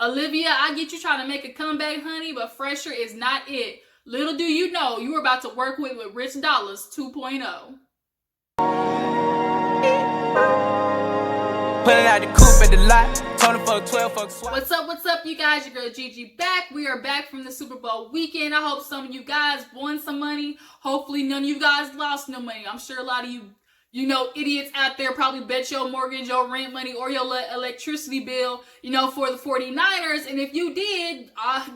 Olivia, I get you trying to make a comeback, honey, but fresher is not it. Little do you know, you were about to work with Rich Dollars 2.0. Put it out the coupe at the lot. Told him fuck 12, fuck swap. What's up, you guys? Your girl Gigi back. We are back from the Super Bowl weekend. I hope some of you guys won some money. Hopefully none of you guys lost no money. I'm sure a lot of you know, idiots out there probably bet your mortgage, your rent money, or your electricity bill, you know, for the 49ers. And if you did,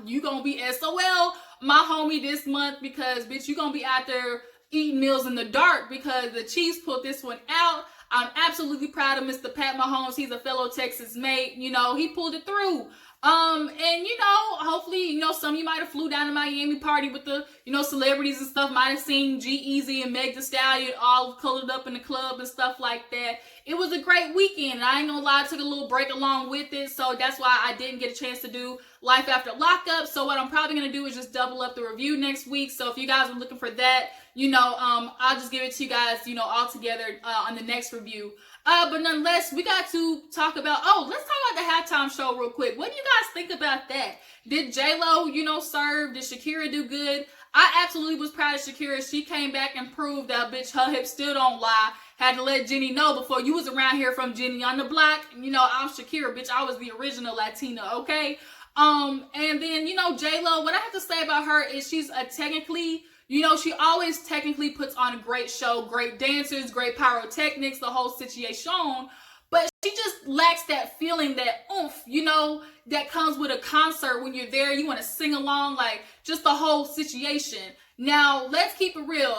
you gonna be SOL, my homie, this month, because, bitch, you gonna be out there eating meals in the dark because the Chiefs put this one out. I'm absolutely proud of Mr. Pat Mahomes. He's a fellow Texas mate. You know, he pulled it through. And, you know, hopefully, you know, some of you might have flew down to Miami party with the, you know, celebrities and stuff. Might have seen G-Eazy and Meg Thee Stallion all colored up in the club and stuff like that. It was a great weekend. I ain't gonna lie, I took a little break along with it. So that's why I didn't get a chance to do Life After Lockup. So what I'm probably gonna do is just double up the review next week. So if you guys are looking for that, you know, I'll just give it to you guys, you know, all together on the next review. But nonetheless, we got to talk about, let's talk about the halftime show real quick. What do you guys think about that? Did J-Lo, you know, serve? Did Shakira do good? I absolutely was proud of Shakira. She came back and proved that, bitch, her hips still don't lie. Had to let Jenny know before you was around here from Jenny on the block. You know, I'm Shakira, bitch. I was the original Latina, okay? And then, you know, J-Lo, what I have to say about her is she's a technically... You know, she always technically puts on a great show, great dancers, great pyrotechnics, the whole situation. But she just lacks that feeling, that oomph, you know, that comes with a concert when you're there. You want to sing along, like, just the whole situation. Now, let's keep it real.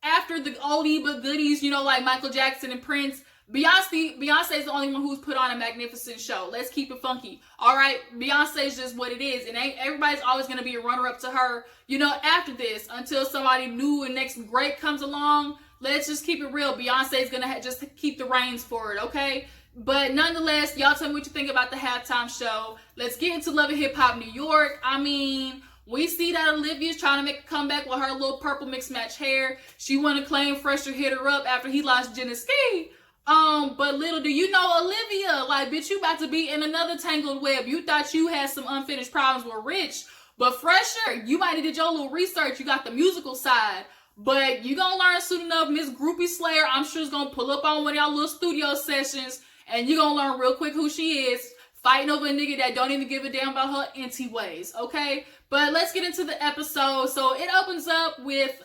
After the oldie but goodies, you know, like Michael Jackson and Prince, Beyonce is the only one who's put on a magnificent show. Let's keep it funky. All right, Beyonce is just what it is, and everybody's always going to be a runner-up to her, you know, after this, until somebody new and next great comes along. Let's just keep it real. Beyonce is going to just keep the reins for it, okay? But nonetheless, y'all tell me what you think about the halftime show. Let's get into Love and Hip Hop New York. I mean, we see that Olivia's trying to make a comeback with her little purple mixed match hair. She want to claim Fresher hit her up after he lost Genesee. But little do you know, Olivia, like, bitch, you about to be in another tangled web. You thought you had some unfinished problems with Rich, but Fresher, you might have did your little research. You got the musical side, but you gonna learn soon enough. Miss Groupie Slayer, I'm sure, is gonna pull up on one of y'all little studio sessions, and you gonna learn real quick who she is, fighting over a nigga that don't even give a damn about her auntie ways, okay? But let's get into the episode. So it opens up with,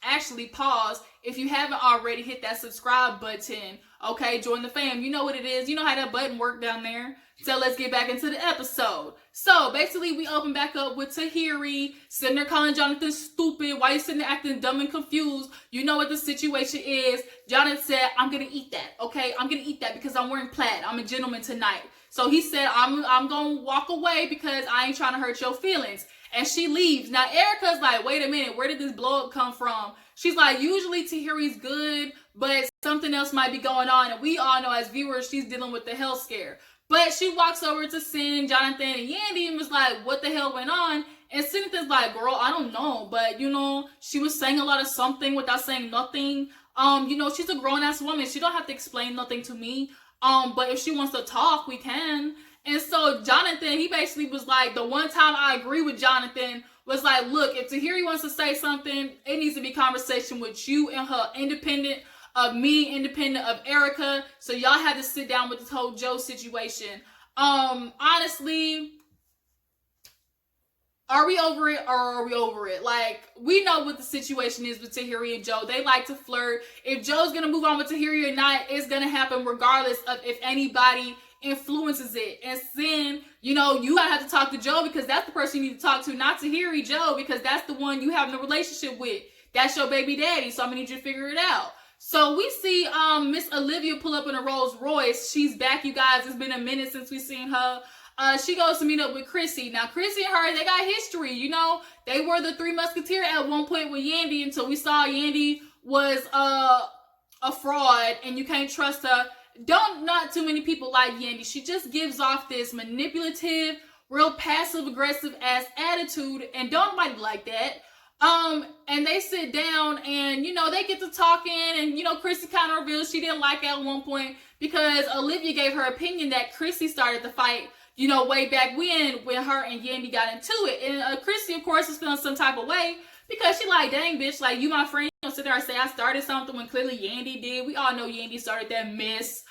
actually, pause. If you haven't already, hit that subscribe button. Okay, join the fam. You know what it is. You know how that button worked down there. So let's get back into the episode. So basically, we open back up with Tahiri sitting there calling Jonathan stupid. Why you sitting there acting dumb and confused? You know what the situation is. Jonathan said, I'm going to eat that. Okay, I'm going to eat that because I'm wearing plaid. I'm a gentleman tonight. So he said, I'm going to walk away because I ain't trying to hurt your feelings. And she leaves. Now, Erica's like, wait a minute. Where did this blow up come from? She's like, usually Tahiri's good, but something else might be going on. And we all know as viewers, she's dealing with the health scare. But she walks over to Sin, Jonathan, and Yandy and was like, what the hell went on? And Sinathan's like, girl, I don't know. But, you know, she was saying a lot of something without saying nothing. You know, she's a grown-ass woman. She don't have to explain nothing to me. But if she wants to talk, we can. And so Jonathan, he basically was like, the one time I agree with Jonathan was like, look, if Tahiri wants to say something, it needs to be conversation with you and her, independent of me, independent of Erica. So y'all had to sit down with this whole Joe situation. Honestly, are we over it or are we over it? Like, we know what the situation is with Tahiri and Joe. They like to flirt. If Joe's going to move on with Tahiri or not, it's going to happen regardless of if anybody influences it. And then, you know, you gotta have to talk to Joe because that's the person you need to talk to, not Tahiri, Joe, because that's the one you have a relationship with. That's your baby daddy, so I'm gonna need you to figure it out. So we see Miss Olivia pull up in a Rolls Royce. She's back, you guys. It's been a minute since we've seen her. She goes to meet up with Chrissy. Now, Chrissy and her, they got history, you know. They were the Three Musketeers at one point with Yandy until we saw Yandy was a fraud and you can't trust her. Not too many people like Yandy. She just gives off this manipulative, real passive-aggressive ass attitude, and don't nobody like that. And they sit down and, you know, they get to talking, and, you know, Chrissy kind of reveals she didn't like it at one point because Olivia gave her opinion that Chrissy started the fight, you know, way back when her and Yandy got into it. And Chrissy, of course, is feeling some type of way because she like, dang, bitch, like, you my friend. You don't sit there and say I started something when clearly Yandy did. We all know Yandy started that mess.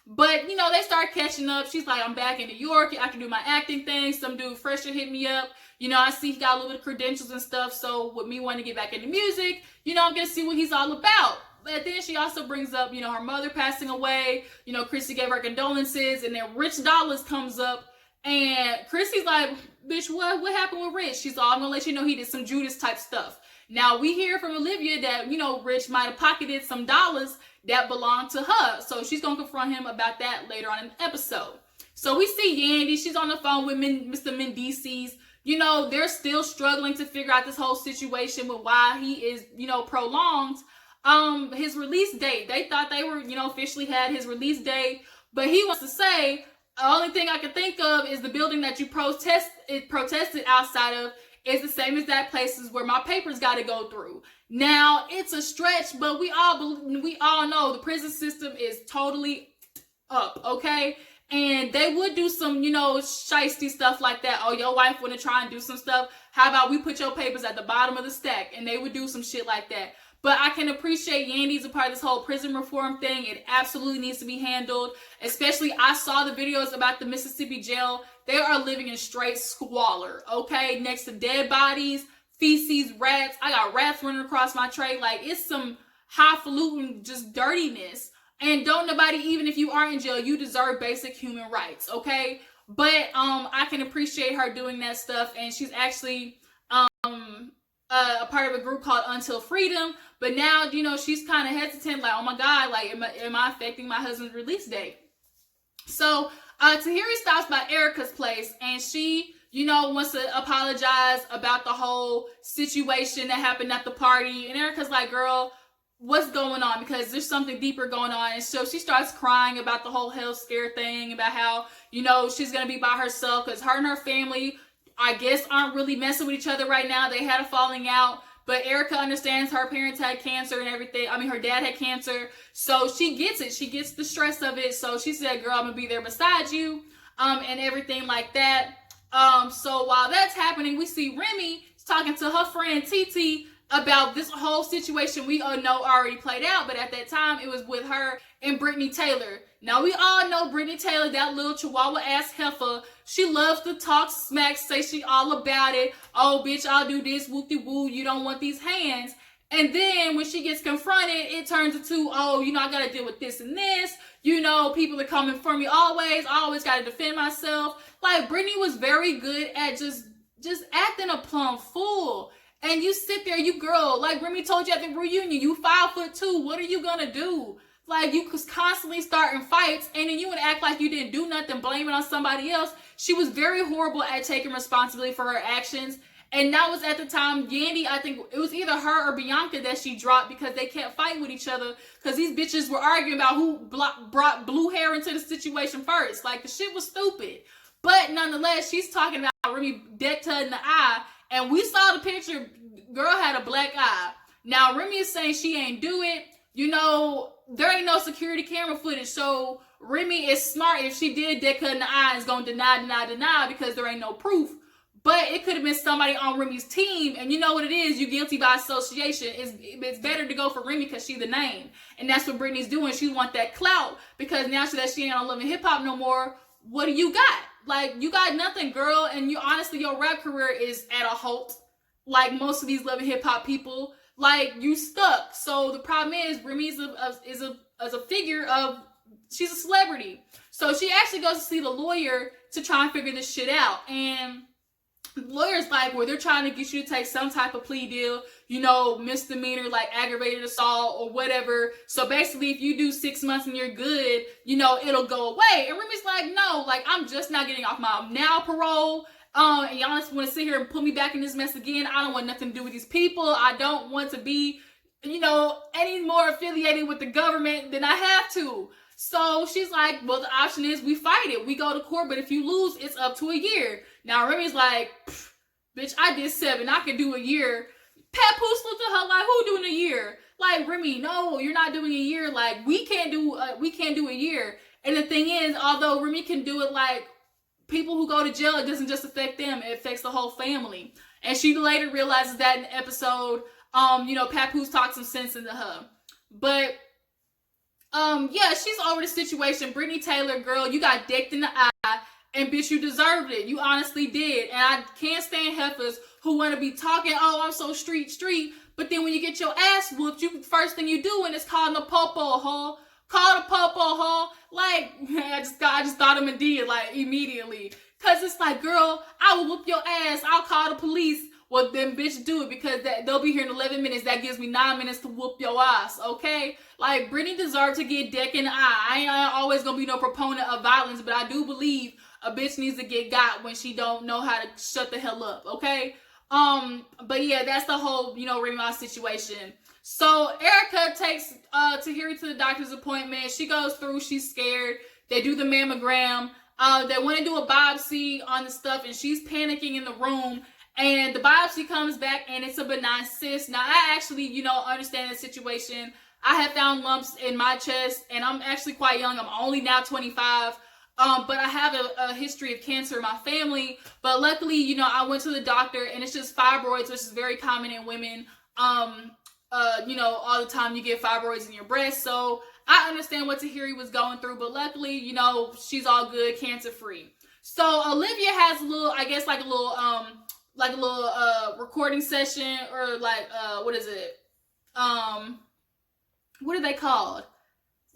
But, you know, they start catching up. She's like, I'm back in New York. I can do my acting thing. Some dude fresher hit me up. You know, I see he got a little bit of credentials and stuff. So with me wanting to get back into music, you know, I'm going to see what he's all about. But then she also brings up, you know, her mother passing away. You know, Chrissy gave her condolences. And then Rich Dollars comes up. And Chrissy's like, bitch, what happened with Rich? She's like, I'm going to let you know he did some Judas type stuff. Now, we hear from Olivia that, you know, Rich might have pocketed some dollars that belonged to her. So she's going to confront him about that later on in the episode. So we see Yandy. She's on the phone with Mr. Mendeecees. You know, they're still struggling to figure out this whole situation with why he is, you know, prolonged his release date. They thought they were, you know, officially had his release date. But he wants to say, the only thing I can think of is the building that you protested outside of is the same exact places where my papers got to go through. Now, it's a stretch, but we all know the prison system is totally up, okay? And they would do some, you know, shiesty stuff like that. Oh, your wife want to try and do some stuff. How about we put your papers at the bottom of the stack? And they would do some shit like that. But I can appreciate Yandy's a part of this whole prison reform thing. It absolutely needs to be handled. Especially, I saw the videos about the Mississippi jail. They are living in straight squalor, okay? Next to dead bodies, feces, rats. I got rats running across my tray. Like, it's some highfalutin just dirtiness. And don't nobody, even if you are in jail, you deserve basic human rights, okay? But I can appreciate her doing that stuff. And she's actually a part of a group called Until Freedom. But now, you know, she's kind of hesitant, like, oh my God, like, am I affecting my husband's release date? So Tahiri stops by Erica's place, and she, you know, wants to apologize about the whole situation that happened at the party. And Erica's like, girl, what's going on? Because there's something deeper going on. And so she starts crying about the whole health scare thing, about how, you know, she's going to be by herself because her and her family, I guess, aren't really messing with each other right now. They had a falling out. But Erica understands her parents had cancer and everything. I mean, her dad had cancer. So she gets it. She gets the stress of it. So she said, girl, I'm going to be there beside you, and everything like that. So while that's happening, we see Remy talking to her friend TT about this whole situation we all know already played out. But at that time, it was with her and Brittany Taylor. Now, we all know Brittany Taylor, that little chihuahua-ass heifer. She loves to talk smack, say she all about it. Oh, bitch, I'll do this, whoop-de-woo, you don't want these hands. And then when she gets confronted, it turns into, oh, you know, I got to deal with this and this. You know, people are coming for me always. I always got to defend myself. Like, Brittany was very good at just acting a plumb fool. And you sit there, you girl, like Remy told you at the reunion, you 5'2". What are you going to do? Like, you was constantly starting fights, and then you would act like you didn't do nothing, blame it on somebody else. She was very horrible at taking responsibility for her actions. And that was at the time, Yandy, I think it was either her or Bianca that she dropped because they kept fighting with each other because these bitches were arguing about who brought blue hair into the situation first. Like, the shit was stupid. But nonetheless, she's talking about Remy decked her in the eye, and we saw the picture. Girl had a black eye. Now, Remy is saying she ain't do it. You know, there ain't no security camera footage, so Remy is smart. If she did deck her in the eye, is going to deny because there ain't no proof. But it could have been somebody on Remy's team, and you know what it is, you guilty by association. It's better to go for Remy because she's the name. And that's what Brittany's doing. She want that clout because now that she ain't on Love and Hip Hop no more, what do you got? Like, you got nothing, girl, and you honestly, your rap career is at a halt. Like most of these Love and Hip Hop people. Like, you stuck. So the problem is Remy is a figure of, she's a celebrity. So she actually goes to see the lawyer to try and figure this shit out. And the lawyer's like, well, they're trying to get you to take some type of plea deal, you know, misdemeanor, like aggravated assault or whatever. So basically, if you do 6 months and you're good, you know, it'll go away. And Remy's like, no, like, I'm just not getting off my now parole. And y'all just want to sit here and put me back in this mess again. I don't want nothing to do with these people. I don't want to be, you know, any more affiliated with the government than I have to. So she's like, well, the option is we fight it. We go to court, but if you lose, it's up to a year. Now, Remy's like, bitch, I did 7. I could do a year. Pat Poose looked at her like, who doing a year? Like, Remy, no, you're not doing a year. Like, we can't do a year. And the thing is, although Remy can do it like people who go to jail, it doesn't just affect them, it affects the whole family. And she later realizes that in the episode, Papoose talked some sense into her. But yeah, she's over the situation. Brittany Taylor, girl, you got decked in the eye, and bitch, you deserved it. You honestly did. And I can't stand heifers who want to be talking, oh, I'm so street, but then when you get your ass whooped, first thing you do and it's called the popo hole. Call the popo hole. Like, I just thought him and did, like, immediately. Cause it's like, girl, I will whoop your ass. I'll call the police. Well, then bitch, do it, because they'll be here in 11 minutes. That gives me 9 minutes to whoop your ass, okay? Like, Brittany deserved to get decked in the eye. I ain't always gonna be no proponent of violence, but I do believe a bitch needs to get got when she don't know how to shut the hell up, okay? But yeah, that's the whole, Remy situation. So Erica takes Tahiri to the doctor's appointment. She goes through, she's scared. They do the mammogram. They want to do a biopsy on the stuff, and she's panicking in the room. And the biopsy comes back, and it's a benign cyst. Now, I actually, understand the situation. I have found lumps in my chest, and I'm actually quite young. I'm only now 25. But I have a history of cancer in my family. But luckily, I went to the doctor, and it's just fibroids, which is very common in women. All the time you get fibroids in your breast. So I understand what Tahiri was going through, but luckily, she's all good, cancer free. So Olivia has a little, I guess, like a little recording session, or what is it? What are they called?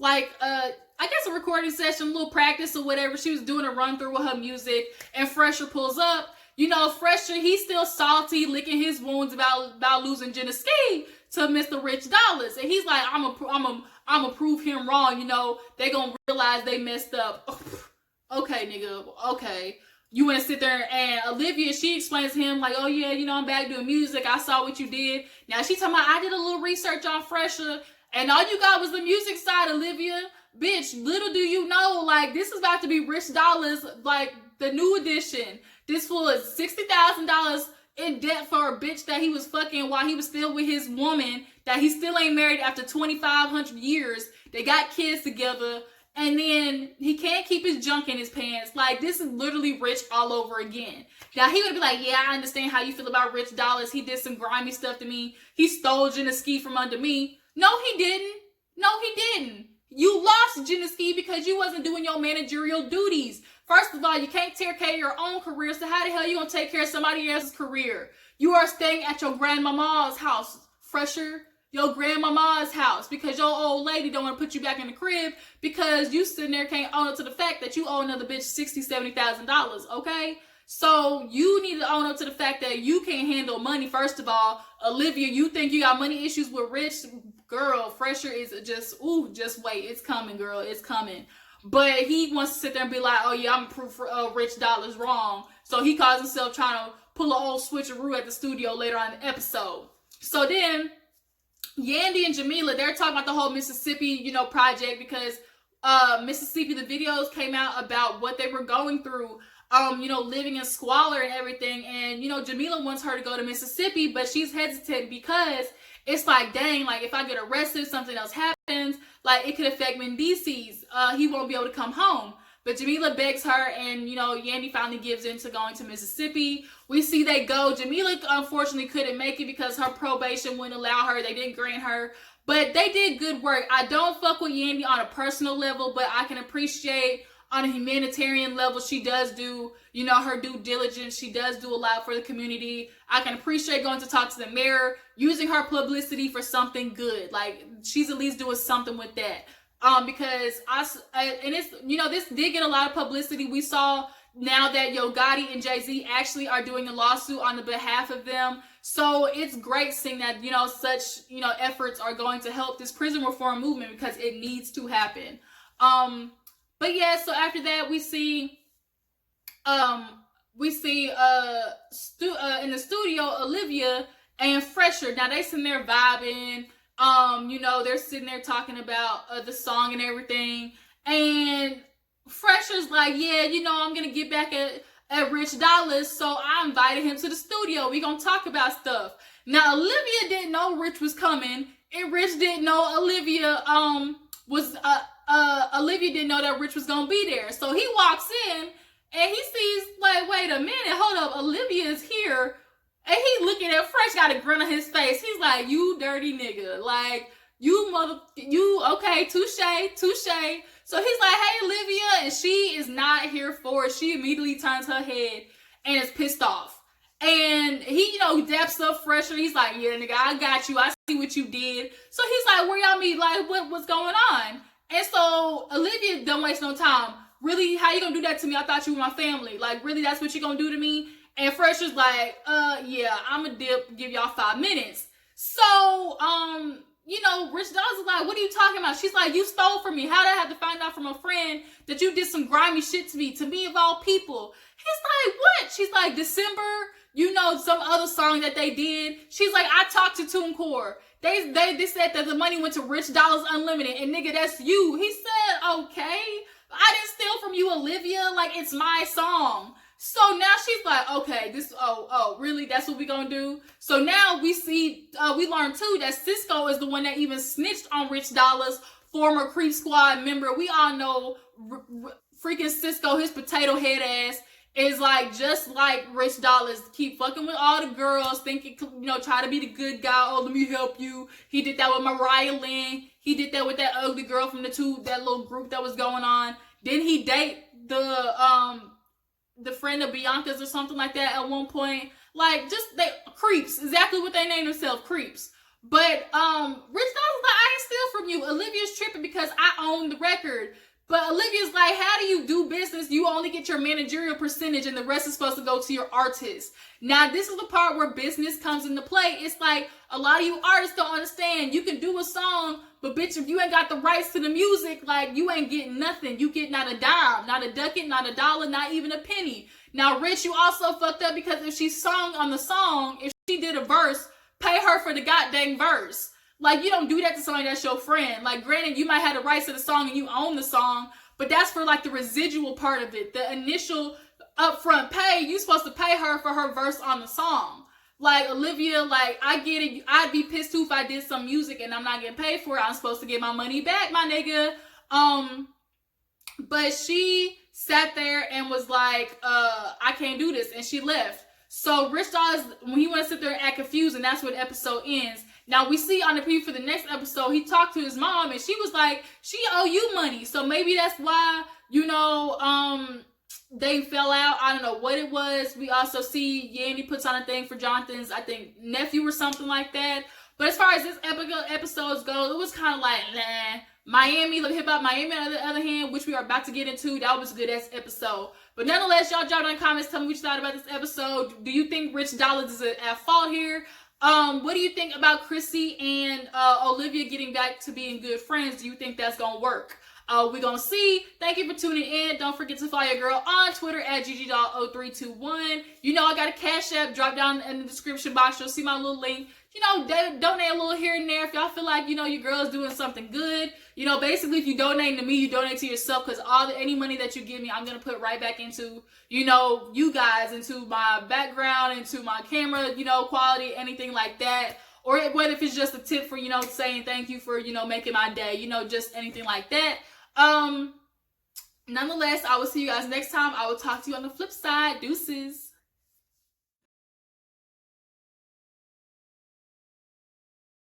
I guess a recording session, a little practice or whatever. She was doing a run through with her music, and Fresher pulls up. Fresher, he's still salty, licking his wounds about losing Jeopardize to Mr. Rich Dollars, and he's like, I'm prove him wrong. They gonna realize they messed up. Okay, nigga. Okay. You want to sit there, and Olivia, she explains to him, like, oh yeah, I'm back doing music. I saw what you did. Now she talking about, I did a little research on Fresher, and all you got was the music side, Olivia. Bitch, little do you know, like, this is about to be Rich Dollars, like, the new edition. This fool is $60,000 in debt for a bitch that he was fucking while he was still with his woman, that he still ain't married after 2,500 years. They got kids together. And then he can't keep his junk in his pants. Like, this is literally Rich all over again. Now, he would be like, yeah, I understand how you feel about Rich Dollars. He did some grimy stuff to me. He stole Jeopardize from under me. No, he didn't. No, he didn't. You lost Jeopardize because you wasn't doing your managerial duties. First of all, you can't take care of your own career, so how the hell you gonna take care of somebody else's career? You are staying at your grandmama's house, Fresher. Your grandmama's house, because your old lady don't want to put you back in the crib because you sitting there can't own up to the fact that you owe another bitch $60,000-$70,000, okay? So you need to own up to the fact that you can't handle money. First of all, Olivia, you think you got money issues with Rich? Girl, Fresher is just wait, it's coming, girl, it's coming. But he wants to sit there and be like, oh yeah, I'm proof Rich Dollars wrong. So he calls himself trying to pull an old switcheroo at the studio later on in the episode. So then Yandy and Jamila, they're talking about the whole Mississippi, project, because Mississippi, the videos came out about what they were going through, living in squalor and everything. And, Jamila wants her to go to Mississippi, but she's hesitant because it's like, dang, like, if I get arrested, something else happens, like, it could affect Mendeecees. He won't be able to come home. But Jamila begs her, and, Yandy finally gives in to going to Mississippi. We see they go. Jamila, unfortunately, couldn't make it because her probation wouldn't allow her. They didn't grant her. But they did good work. I don't fuck with Yandy on a personal level, but I can appreciate on a humanitarian level, she does do, her due diligence. She does do a lot for the community. I can appreciate going to talk to the mayor, using her publicity for something good. Like, she's at least doing something with that. Because this did get a lot of publicity. We saw now that Yo Gotti and Jay-Z actually are doing a lawsuit on the behalf of them. So it's great seeing that, such, efforts are going to help this prison reform movement, because it needs to happen. But yeah, so after that we see in the studio, Olivia and Fresher. Now they sitting there vibing. They're sitting there talking about the song and everything. And Fresher's like, yeah, I'm going to get back at Rich Dollars. So I invited him to the studio. We going to talk about stuff. Now, Olivia didn't know Rich was coming. And Rich didn't know Olivia Olivia didn't know that Rich was going to be there. So he walks in, And he sees, like, wait a minute, hold up, Olivia's here. And he looking at Fresh, got a grin on his face. He's like, you dirty nigga. Like, okay, touche. So he's like, hey, Olivia, and she is not here for it. She immediately turns her head and is pissed off. And he, daps up Fresh, and he's like, yeah, nigga, I got you. I see what you did. So he's like, where y'all meet? Like, what's going on? And so Olivia don't waste no time. Really, how you gonna do that to me? I thought you were my family. Like, really, that's what you gonna do to me? And Fresh is like, yeah, I'm a dip, give y'all 5 minutes. So, Rich Dollaz is like, what are you talking about? She's like, you stole from me. How did I have to find out from a friend that you did some grimy shit to me of all people? He's like, what? She's like, December, some other song that they did. She's like, I talked to TuneCore. They said that the money went to Rich Dollaz Unlimited, and nigga, that's you. He said, okay, I didn't steal from you, Olivia. Like, it's my song. So now she's like, okay, really? That's what we gonna do? So now we learn too that Cisco is the one that even snitched on Rich Dollaz, former Creep Squad member. We all know freaking Cisco, his potato head ass, is like, just like Rich Dollaz, keep fucking with all the girls, thinking, try to be the good guy. Oh, let me help you. He did that with Mariah Lynn. He did that with that ugly girl from that little group that was going on. Didn't he date the friend of Bianca's or something like that at one point? Like, just they creeps, exactly what they named themselves, creeps. But Rich Dollaz is like, I ain't steal from you. Olivia's tripping because I own the record. But Olivia's like, how do you do business? You only get your managerial percentage and the rest is supposed to go to your artist. Now, this is the part where business comes into play. It's like, a lot of you artists don't understand. You can do a song, but bitch, if you ain't got the rights to the music, like, you ain't getting nothing. You get not a dime, not a ducat, not a dollar, not even a penny. Now, Rich, you also fucked up because if she sung on the song, if she did a verse, pay her for the goddamn verse. Like, you don't do that to somebody that's your friend. Like, granted, you might have the rights to the song and you own the song, but that's for, like, the residual part of it. The initial upfront pay, you supposed to pay her for her verse on the song. Like, Olivia, like, I get it. I'd be pissed, too, if I did some music and I'm not getting paid for it. I'm supposed to get my money back, my nigga. But she sat there and was like, I can't do this. And she left. So, Rich Dollaz, when he went to sit there and act confused, and that's where the episode ends. Now, we see on the preview for the next episode, he talked to his mom, and she was like, she owe you money. So maybe that's why, they fell out. I don't know what it was. We also see Yandy puts on a thing for Jonathan's, I think, nephew or something like that. But as far as this episodes go, it was kind of like, nah. Miami, like Hiphop Miami, on the other hand, which we are about to get into, that was a good ass episode. But nonetheless, y'all drop down in the comments, tell me what you thought about this episode. Do you think Rich Dollaz is at fault here? What do you think about Chrissy and Olivia getting back to being good friends? Do you think that's gonna work? We're gonna see. Thank you for tuning in. Don't forget to follow your girl on Twitter at ggdoll0321. I got a Cash App. Drop down in the description box. You'll see my little link. Donate a little here and there if y'all feel like, your girl is doing something good. Basically, if you donate to me, you donate to yourself, because any money that you give me, I'm going to put right back into, you guys, into my background, into my camera, quality, anything like that. Or whether if it's just a tip for, saying thank you for, making my day, just anything like that. Nonetheless, I will see you guys next time. I will talk to you on the flip side. Deuces.